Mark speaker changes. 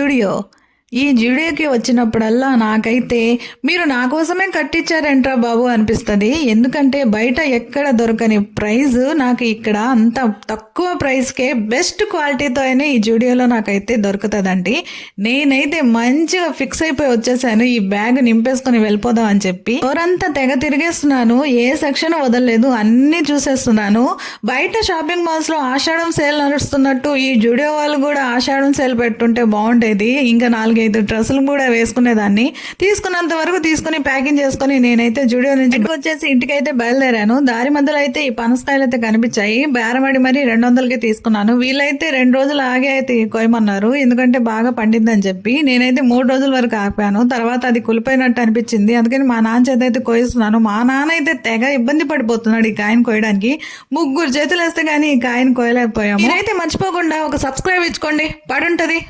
Speaker 1: జూడియో. ఈ జూడియోకి వచ్చినప్పుడల్లా నాకైతే మీరు నా కోసమే కట్టించారేంట్రా బాబు అనిపిస్తుంది. ఎందుకంటే బయట ఎక్కడ దొరకని ప్రైస్ నాకు ఇక్కడ అంత తక్కువ ప్రైస్కే బెస్ట్ క్వాలిటీతో అయినా ఈ జూడియోలో నాకైతే దొరుకుతుందండి. నేనైతే మంచిగా ఫిక్స్ అయిపోయి వచ్చేసాను, ఈ బ్యాగ్ నింపేసుకొని వెళ్ళిపోదాం అని చెప్పి. ఎవరంతా తెగ తిరిగేస్తున్నాను, ఏ సెక్షన్ వదలలేదు, అన్ని చూసేస్తున్నాను. బయట షాపింగ్ మాల్స్ లో ఆషాఢం సేల్ నడుస్తున్నట్టు ఈ జూడియో వాళ్ళు కూడా ఆషాఢం సేల్ పెట్టుంటే బాగుండేది. ఇంకా 4-5 డ్రెస్సులు కూడా వేసుకునేదాన్ని. తీసుకున్నంత వరకు తీసుకుని ప్యాకింగ్ చేసుకుని నేనైతే జూడియో నుంచి వచ్చేసి ఇంటికైతే బయలుదేరాను. దారి మధ్యలో అయితే ఈ పనసకాయలు అయితే కనిపించాయి. బేరమడి మరి 200కి తీసుకున్నాను. వీళ్ళైతే 2 రోజులు ఆగే అయితే కోయమన్నారు, ఎందుకంటే బాగా పండిందని చెప్పి. నేనైతే 3 రోజుల వరకు ఆపాను. తర్వాత అది కులిపోయినట్టు అనిపించింది, అందుకని మా నాన్న చేత అయితే కోయిస్తున్నాను. మా నాన్న అయితే తెగ ఇబ్బంది పడిపోతున్నాడు ఈ కాయను కోయడానికి. 3 చేతులు వేస్తే గానీ ఈ కాయను కోయలేకపోయాము. నేనైతే మర్చిపోకుండా ఒక సబ్స్క్రైబ్ ఇచ్చుకోండి, పడుంటది.